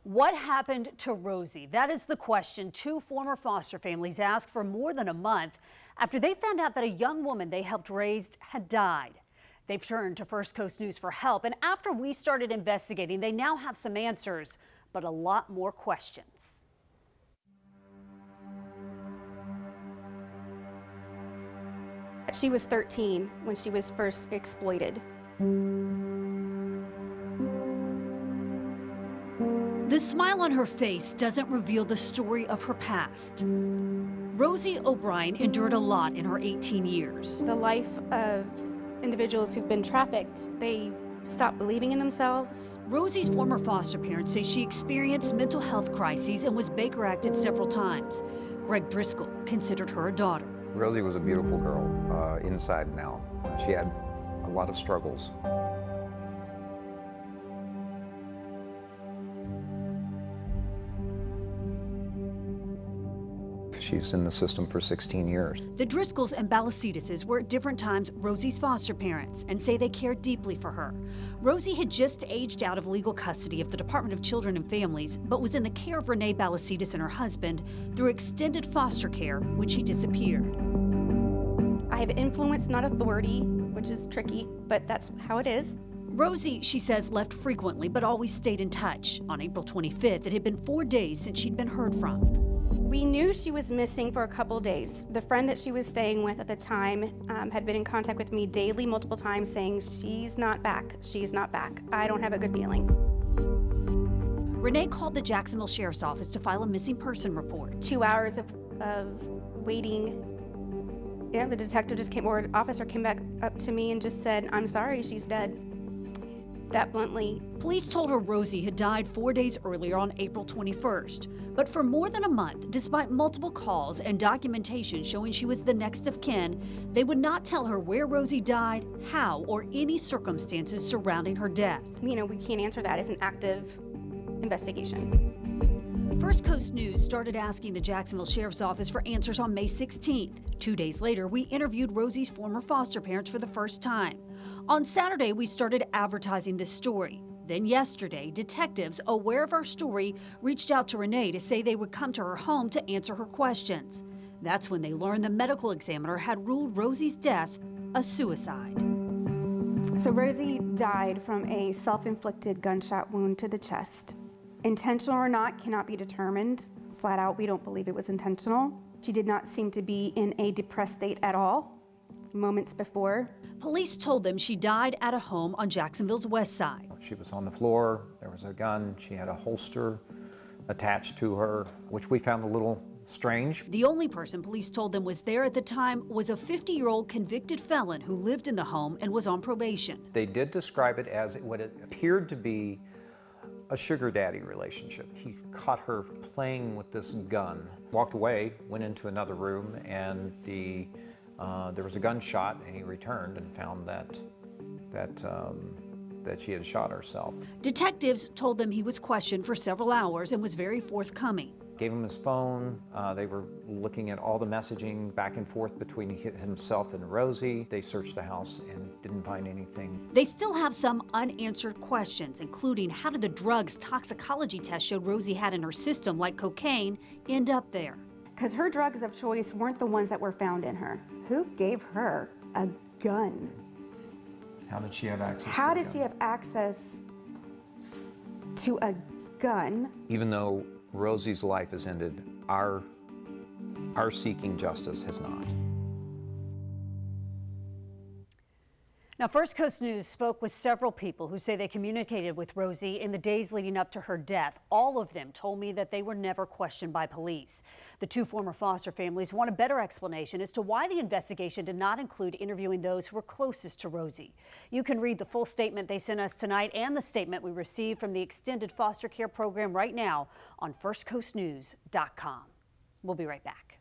What happened to Rosie? That is the question two former foster families asked for more than a month after they found out that a young woman they helped raise had died. They've turned to First Coast News for help, and after we started investigating, they now have some answers, but a lot more questions. She was 13 when she was first exploited. The smile on her face doesn't reveal the story of her past. Rosie O'Brien endured a lot in her 18 years. The life of individuals who've been trafficked, they stop believing in themselves. Rosie's former foster parents say she experienced mental health crises and was Baker acted several times. Greg Driscoll considered her a daughter. Rosie was a beautiful girl, inside and out. She had a lot of struggles. She's in the system for 16 years. The Driscolls and Balasidises were at different times Rosie's foster parents and say they cared deeply for her. Rosie had just aged out of legal custody of the Department of Children and Families, but was in the care of Renee Balasidis and her husband through extended foster care when she disappeared. I have influence, not authority, which is tricky, but that's how it is. Rosie, she says, left frequently but always stayed in touch. On April 25th, it had been 4 days since she'd been heard from. We knew she was missing for a couple days. The friend that she was staying with at the time had been in contact with me daily, multiple times, saying, she's not back, she's not back. I don't have a good feeling. Renee called the Jacksonville Sheriff's Office to file a missing person report. 2 hours of waiting. Yeah, the detective just came, or officer came back up to me and just said, I'm sorry, she's dead. That bluntly. Police told her Rosie had died 4 days earlier on April 21st. But for more than a month, despite multiple calls and documentation showing she was the next of kin, they would not tell her where Rosie died, how, or any circumstances surrounding her death. You know, we can't answer that. It's an active investigation. First Coast News started asking the Jacksonville Sheriff's Office for answers on May 16th. 2 days later, we interviewed Rosie's former foster parents for the first time. On Saturday, we started advertising this story. Then yesterday, detectives, aware of our story, reached out to Renee to say they would come to her home to answer her questions. That's when they learned the medical examiner had ruled Rosie's death a suicide. So Rosie died from a self-inflicted gunshot wound to the chest. Intentional or not cannot be determined. Flat out, we don't believe it was intentional. She did not seem to be in a depressed state at all moments before. Police told them she died at a home on Jacksonville's west side. She was on the floor, there was a gun, she had a holster attached to her, which we found a little strange. The only person police told them was there at the time was a 50-year-old convicted felon who lived in the home and was on probation. They did describe it as what it appeared to be a sugar daddy relationship. He caught her playing with this gun, walked away, went into another room, and there was a gunshot, and he returned and found that she had shot herself. Detectives told them he was questioned for several hours and was very forthcoming. Gave him his phone. They were looking at all the messaging back and forth between himself and Rosie. They searched the house and didn't find anything. They still have some unanswered questions, including how did the drugs toxicology test showed Rosie had in her system, like cocaine, end up there? Because her drugs of choice weren't the ones that were found in her. Who gave her a gun? How did she have access to a gun? How did she have access to a gun? Even though Rosie's life has ended, our seeking justice has not. Now, First Coast News spoke with several people who say they communicated with Rosie in the days leading up to her death. All of them told me that they were never questioned by police. The two former foster families want a better explanation as to why the investigation did not include interviewing those who were closest to Rosie. You can read the full statement they sent us tonight and the statement we received from the extended foster care program right now on firstcoastnews.com. We'll be right back.